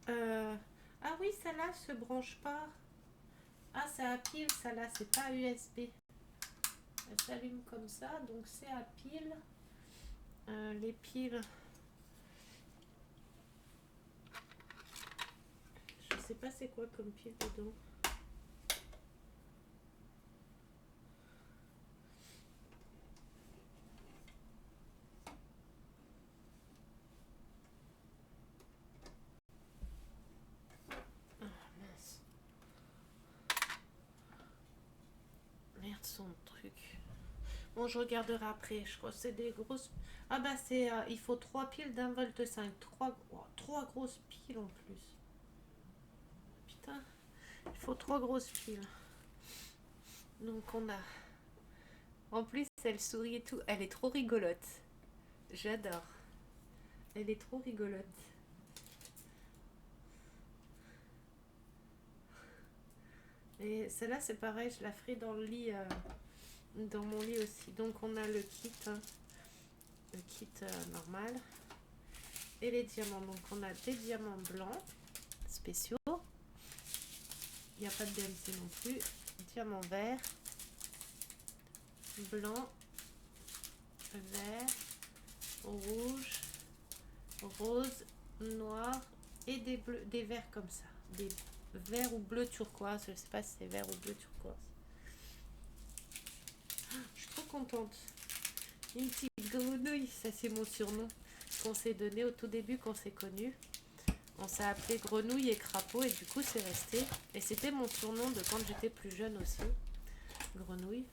Ah oui, celle-là se branche pas. Ah, c'est à pile, celle-là, c'est pas USB. Elle s'allume comme ça, donc c'est à pile. Les piles. Je sais pas c'est quoi comme pile dedans. Ah mince. Merde son truc. Bon, je regarderai après. Je crois que c'est des grosses. Ah bah c'est. Il faut 3 piles d'un volt 5. 3 grosses piles en plus. Putain. Il faut 3 grosses piles. Donc on a En plus, elle sourit et tout. Elle est trop rigolote. J'adore. Elle est trop rigolote. Et celle-là, c'est pareil, je la ferai dans le lit, dans mon lit aussi. Donc, on a le kit, hein, le kit normal. Et les diamants. Donc, on a des diamants blancs spéciaux. Il n'y a pas de DMC non plus. Diamant vert, blanc, vert, rouge, rose, noir et des bleus, des verts comme ça. Des verts ou bleu turquoise. Je ne sais pas si c'est vert ou bleu turquoise. Je suis trop contente. Une petite grenouille, ça c'est mon surnom qu'on s'est donné au tout début qu'on s'est connus. On s'est appelé Grenouille et Crapaud et du coup c'est resté. Et c'était mon surnom de quand j'étais plus jeune aussi. Grenouille.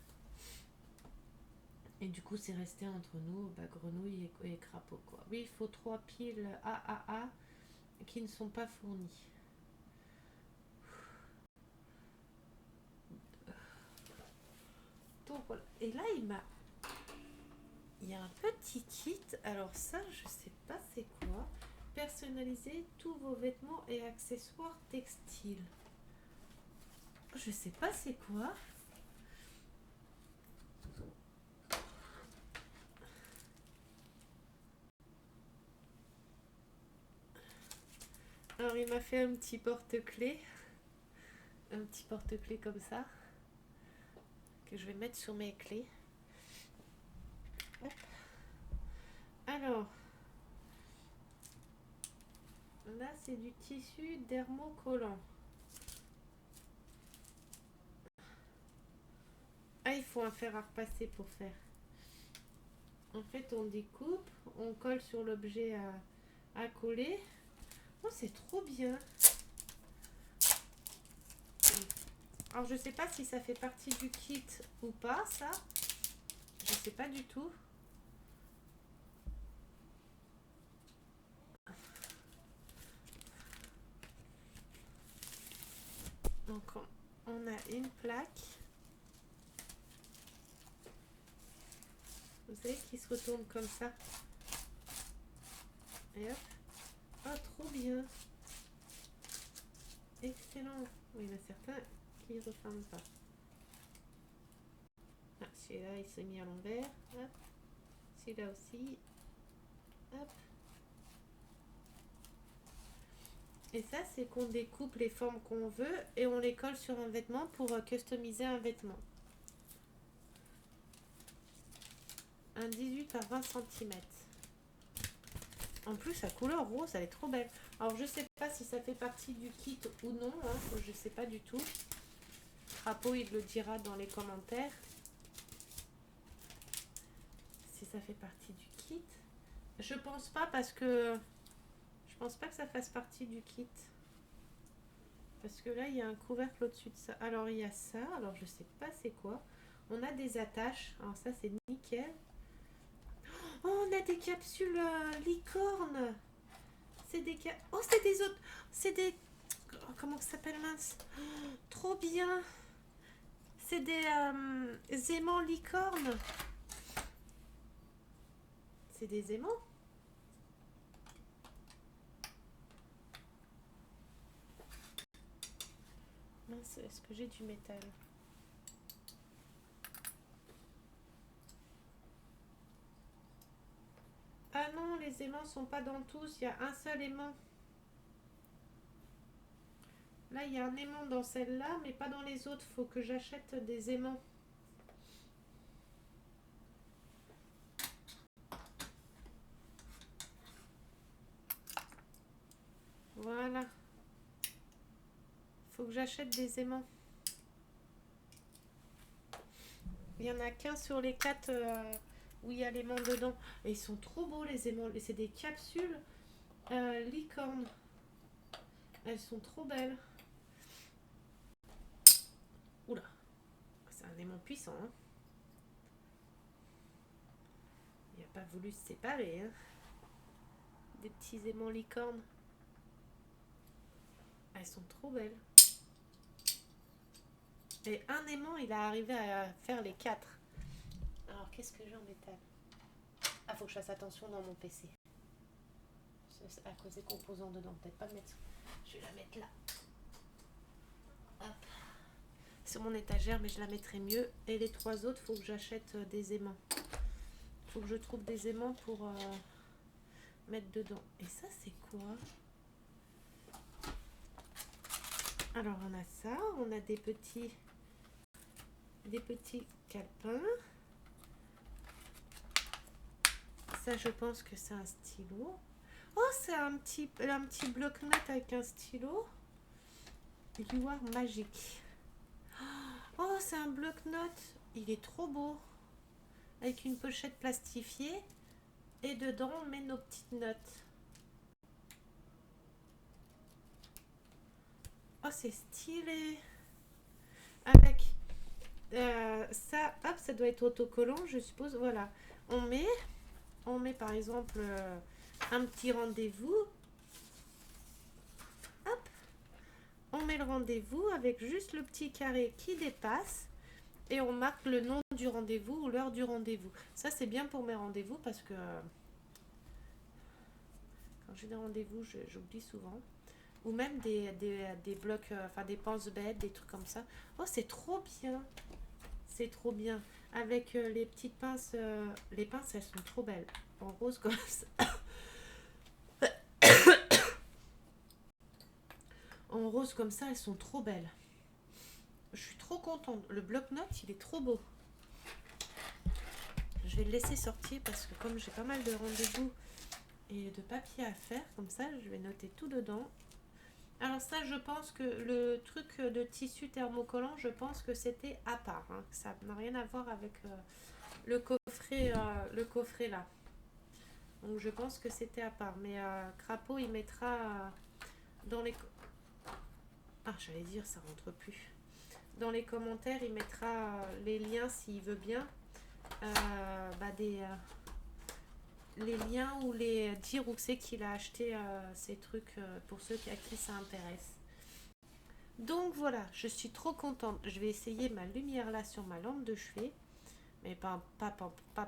Et du coup c'est resté entre nous, bah, Grenouille et Crapaud quoi. Oui, il faut 3 piles AAA qui ne sont pas fournies. Donc voilà. Et là il y a un petit kit. Alors ça je sais pas c'est quoi. Personnalisez tous vos vêtements et accessoires textiles. Je sais pas c'est quoi. Alors il m'a fait un petit porte-clés. Un petit porte-clés comme ça. Que je vais mettre sur mes clés. Hop. Alors. Là c'est du tissu dermocollant. Ah, il faut un fer à repasser pour faire. En fait, on découpe, on colle sur l'objet à coller. Oh, c'est trop bien. Alors, je sais pas si ça fait partie du kit ou pas, ça. Je sais pas du tout. Donc, on a une plaque. Vous savez, qui se retourne comme ça. Et hop. Oh, trop bien. Excellent. Oui, il y en a certains qui ne referment pas. Ah, celui-là, il s'est mis à l'envers. Hop. Celui-là aussi. Hop. Et ça, c'est qu'on découpe les formes qu'on veut et on les colle sur un vêtement pour customiser un vêtement. Un 18 par 20 cm. En plus, la couleur rose, elle est trop belle. Alors, je sais pas si ça fait partie du kit ou non. Hein, je sais pas du tout. Crapaud, il le dira dans les commentaires. Si ça fait partie du kit. Je pense pas parce que... Je pense pas que ça fasse partie du kit. Parce que là, il y a un couvercle au-dessus de ça. Alors, il y a ça. Alors, je sais pas c'est quoi. On a des attaches. Alors, ça, c'est nickel. Oh, on a des capsules licorne. C'est des oh, c'est des autres. C'est des... Oh, comment ça s'appelle, mince. Oh, trop bien. C'est des aimants licorne. C'est des aimants. Mince, est-ce que j'ai du métal? Ah non, les aimants sont pas dans tous. Il y a un seul aimant. Là, il y a un aimant dans celle-là, mais pas dans les autres. Faut que j'achète des aimants. Voilà. Faut que j'achète des aimants. Il y en a qu'un sur les 4 où il y a l'aimant dedans. Et ils sont trop beaux les aimants. C'est des capsules licorne. Elles sont trop belles. Oula. C'est un aimant puissant. Hein. Il n'a pas voulu se séparer. Hein. Des petits aimants licorne. Elles sont trop belles. Et un aimant, il a arrivé à faire les 4. Alors, qu'est-ce que j'ai en métal? Ah, faut que je fasse attention dans mon PC. C'est à cause des composants dedans. Peut-être pas le mettre. Je vais la mettre là. Hop. Sur mon étagère, mais je la mettrai mieux. Et les 3 autres, faut que j'achète des aimants. Faut que je trouve des aimants pour mettre dedans. Et ça, c'est quoi? Alors, on a ça. On a des petits calepins. Ça, je pense que c'est un stylo. Oh, c'est un petit bloc-notes avec un stylo. You are magic. Oh, c'est un bloc-notes. Il est trop beau. Avec une pochette plastifiée. Et dedans, on met nos petites notes. Oh, c'est stylé. Avec ça, hop, ça doit être autocollant, je suppose. Voilà. On met par exemple un petit rendez-vous. Hop. On met le rendez-vous avec juste le petit carré qui dépasse. Et on marque le nom du rendez-vous ou l'heure du rendez-vous. Ça, c'est bien pour mes rendez-vous parce que quand j'ai des rendez-vous, j'oublie souvent. Ou même des blocs, enfin des pense-bêtes, des trucs comme ça. Oh, c'est trop bien. C'est trop bien. Avec les petites pinces. Les pinces, elles sont trop belles. En rose comme ça. En rose comme ça, elles sont trop belles. Je suis trop contente. Le bloc-notes, il est trop beau. Je vais le laisser sortir parce que comme j'ai pas mal de rendez-vous et de papier à faire, comme ça, je vais noter tout dedans. Alors ça, je pense que le truc de tissu thermocollant, je pense que c'était à part. Hein. Ça n'a rien à voir avec le coffret là. Donc je pense que c'était à part. Mais Crapaud, il mettra dans les... Ah, j'allais dire, ça rentre plus. Dans les commentaires, il mettra les liens s'il veut bien. Les liens ou les dire où c'est qu'il a acheté ces trucs pour ceux à qui ça intéresse. Donc voilà, je suis trop contente. Je vais essayer ma lumière là sur ma lampe de chevet. Mais pas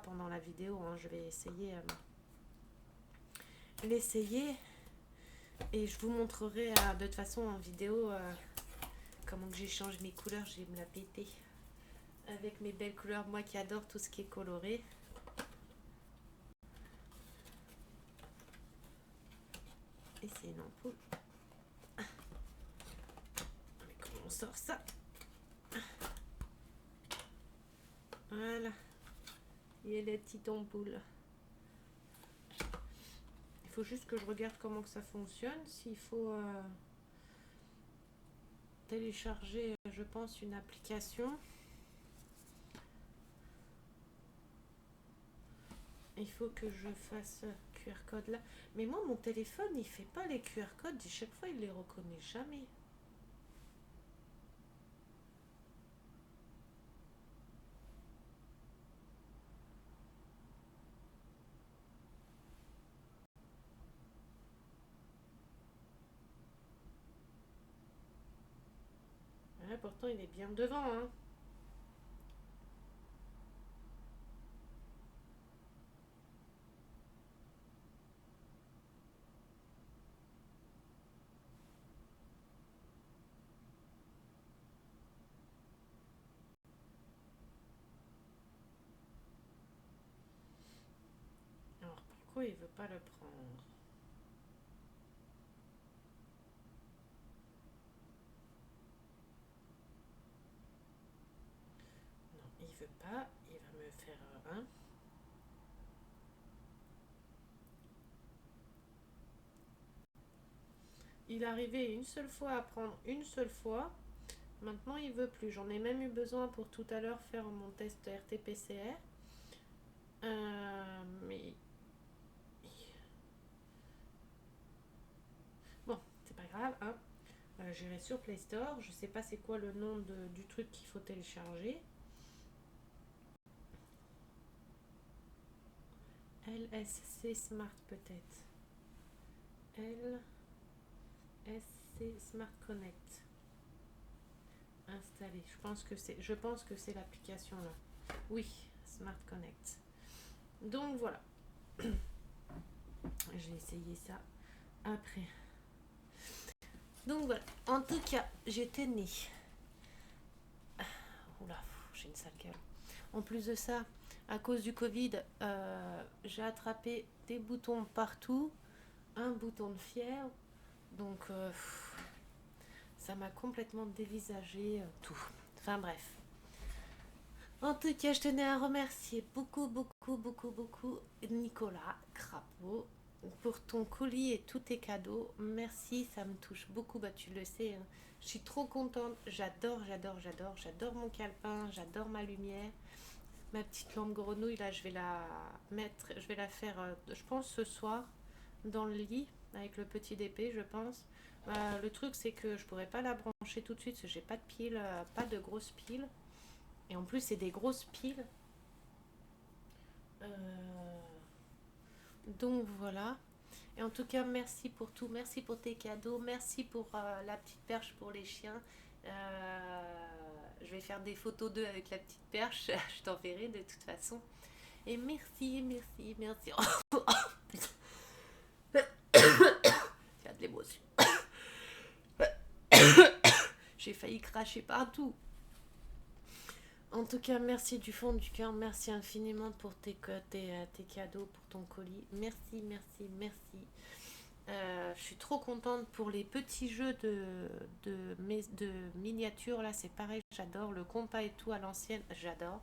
pendant la vidéo. Hein. Je vais essayer l'essayer. Et je vous montrerai de toute façon en vidéo comment que j'échange mes couleurs. Je vais me la péter. Avec mes belles couleurs. Moi qui adore tout ce qui est coloré. Et c'est une ampoule. Mais comment on sort ça? Voilà. Il y a les petites ampoules. Il faut juste que je regarde comment que ça fonctionne. S'il faut télécharger, je pense, une application. Il faut que je fasse QR code là. Mais moi, mon téléphone, il fait pas les QR codes. Chaque fois, il les reconnaît jamais. Ouais, pourtant, il est bien devant, hein. Alors, pourquoi il veut pas le prendre? Non, il veut pas. Il va me faire un. Il arrivait une seule fois à prendre une seule fois. Maintenant, il veut plus. J'en ai même eu besoin pour tout à l'heure faire mon test RT-PCR. Mais bon, c'est pas grave. Hein. J'irai sur Play Store. Je sais pas c'est quoi le nom du truc qu'il faut télécharger. LSC Smart peut-être. LSC Smart Connect. Installer. Je pense que c'est l'application là. Oui, Smart Connect. Donc voilà. J'ai essayé ça après. Donc voilà. En tout cas, j'étais née. Oula, j'ai une sale gueule. En plus de ça, à cause du Covid, j'ai attrapé des boutons partout, un bouton de fièvre. Donc ça m'a complètement dévisagé tout. Enfin bref. En tout cas, je tenais à remercier beaucoup Nicolas Crapaud pour ton colis et tous tes cadeaux. Merci, ça me touche beaucoup. Bah, tu le sais, hein. Je suis trop contente. J'adore mon calepin, j'adore ma lumière. Ma petite lampe grenouille, là, je vais la mettre, je vais la faire, je pense, ce soir, dans le lit, avec le petit DP, je pense. Le truc, c'est que je pourrais pas la brancher tout de suite, parce que j'ai pas de pile, pas de grosses piles. Et en plus, c'est des grosses piles. Donc voilà. Et en tout cas, merci pour tout. Merci pour tes cadeaux. Merci pour la petite perche pour les chiens. Je vais faire des photos d'eux avec la petite perche. Je t'enverrai de toute façon. Et merci. Tu as de l'émotion. J'ai failli cracher partout. En tout cas, merci du fond du cœur. Merci infiniment pour tes cadeaux, pour ton colis. Merci. Je suis trop contente pour les petits jeux de miniatures. Là, c'est pareil, j'adore. Le compas et tout à l'ancienne, j'adore.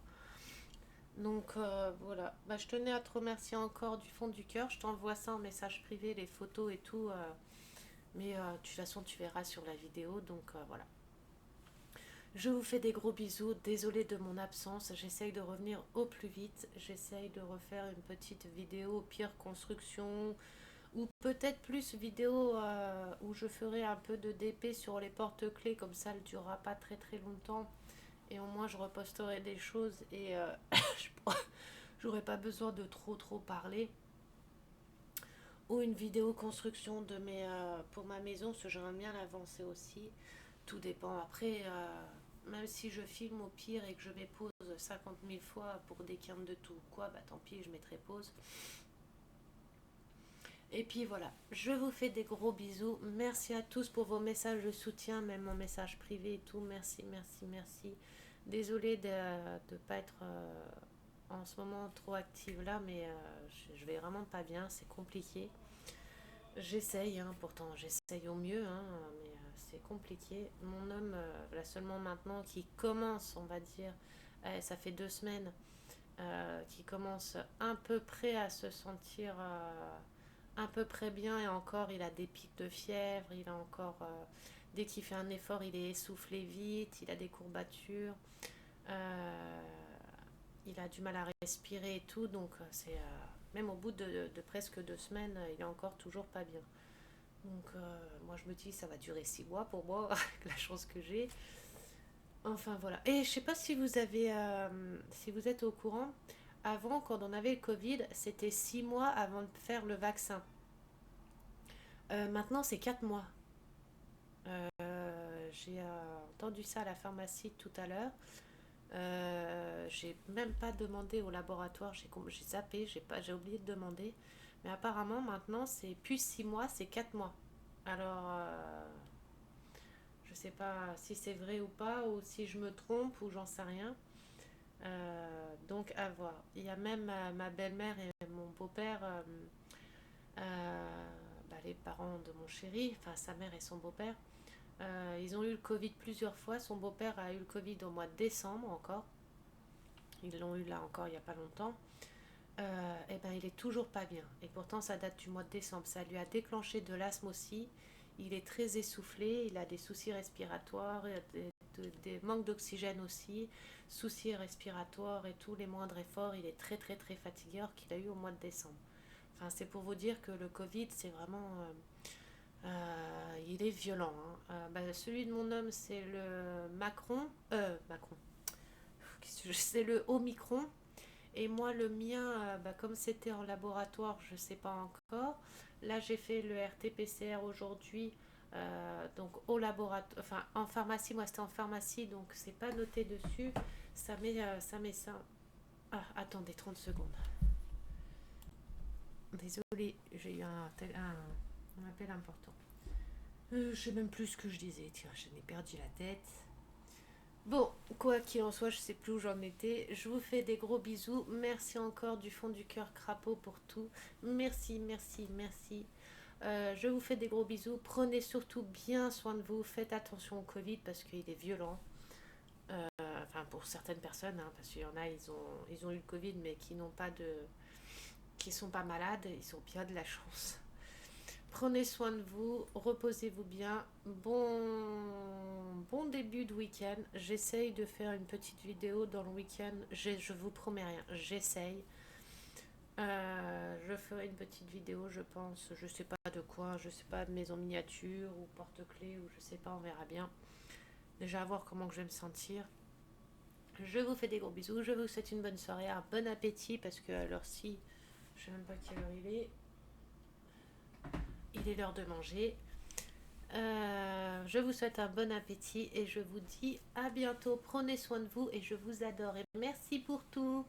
Donc voilà. Bah, je tenais à te remercier encore du fond du cœur. Je t'envoie ça en message privé, les photos et tout. Mais de toute façon, tu verras sur la vidéo. Donc voilà. Je vous fais des gros bisous. Désolée de mon absence. J'essaye de revenir au plus vite. J'essaye de refaire une petite vidéo, pire construction. Ou peut-être plus vidéo où je ferai un peu de DP sur les porte-clés. Comme ça, elle ne durera pas très longtemps. Et au moins, je reposterai des choses. Et j'aurai pas besoin de trop parler. Ou une vidéo construction pour ma maison. Parce que j'aimerais bien l'avancer aussi. Tout dépend. Après, même si je filme au pire et que je mets pause 50 000 fois pour des quintes de tout quoi, bah tant pis, je mettrai pause. Et puis voilà, je vous fais des gros bisous. Merci à tous pour vos messages de soutien, même mon message privé et tout. Merci. Désolée de ne pas être en ce moment trop active là, mais je vais vraiment pas bien, c'est compliqué. J'essaye, hein, pourtant j'essaye au mieux, hein, mais c'est compliqué. Mon homme, là seulement maintenant, qui commence, on va dire, ça fait 2 semaines, qui commence un peu près à se sentir un peu près bien, et encore il a des pics de fièvre, il a encore, dès qu'il fait un effort, il est essoufflé vite, il a des courbatures, euh, il a du mal à respirer et tout, donc c'est même au bout de presque 2 semaines, il est encore toujours pas bien. Donc moi je me dis ça va durer 6 mois pour moi, avec la chance que j'ai. Enfin voilà. Et je sais pas si si vous êtes au courant, avant quand on avait le Covid, c'était 6 mois avant de faire le vaccin. Maintenant c'est 4 mois. J'ai entendu ça à la pharmacie tout à l'heure. J'ai même pas demandé au laboratoire, j'ai zappé, j'ai oublié de demander. Mais apparemment maintenant c'est plus 6 mois, c'est 4 mois. Alors je sais pas si c'est vrai ou pas, ou si je me trompe, ou j'en sais rien. Donc à voir. Il y a même ma belle-mère et mon beau-père, les parents de mon chéri, enfin sa mère et son beau-père, ils ont eu le Covid plusieurs fois. Son beau-père a eu le Covid au mois de décembre encore. Ils l'ont eu là encore il n'y a pas longtemps. Et ben il est toujours pas bien. Et pourtant ça date du mois de décembre. Ça lui a déclenché de l'asthme aussi. Il est très essoufflé, il a des soucis respiratoires, des manques d'oxygène aussi, soucis respiratoires et tout, les moindres efforts, il est très fatigué alors qu'il a eu au mois de décembre. Enfin, c'est pour vous dire que le Covid, c'est vraiment... il est violent, hein. Celui de mon homme, c'est le Macron. Macron. C'est le Omicron. Et moi, le mien, comme c'était en laboratoire, je ne sais pas encore. Là, j'ai fait le RT-PCR aujourd'hui, donc au laboratoire, enfin en pharmacie. Moi, c'était en pharmacie, donc c'est pas noté dessus. Ça met ça. Ah, attendez 30 secondes. Désolée, j'ai eu un appel important. Je sais même plus ce que je disais. Tiens, je n'ai perdu la tête. Bon, quoi qu'il en soit, je sais plus où j'en étais. Je vous fais des gros bisous. Merci encore du fond du cœur, Crapaud, pour tout. Merci, merci, merci. Je vous fais des gros bisous. Prenez surtout bien soin de vous. Faites attention au Covid parce qu'il est violent. Enfin, pour certaines personnes, hein, parce qu'il y en a, ils ont eu le Covid, mais qui sont pas malades. Ils ont bien de la chance. Prenez soin de vous, reposez-vous bien. Bon début de week-end. J'essaye de faire une petite vidéo dans le week-end. Je vous promets rien, j'essaye. Je ferai une petite vidéo, je pense. Je sais pas de quoi, je sais pas, de maison miniature ou porte-clés ou je sais pas, on verra bien. Déjà à voir comment je vais me sentir. Je vous fais des gros bisous. Je vous souhaite une bonne soirée, un bon appétit parce que à l'heure-ci, je sais même pas quelle heure il est. Il est l'heure de manger. Je vous souhaite un bon appétit et je vous dis à bientôt. Prenez soin de vous et je vous adore. Et merci pour tout.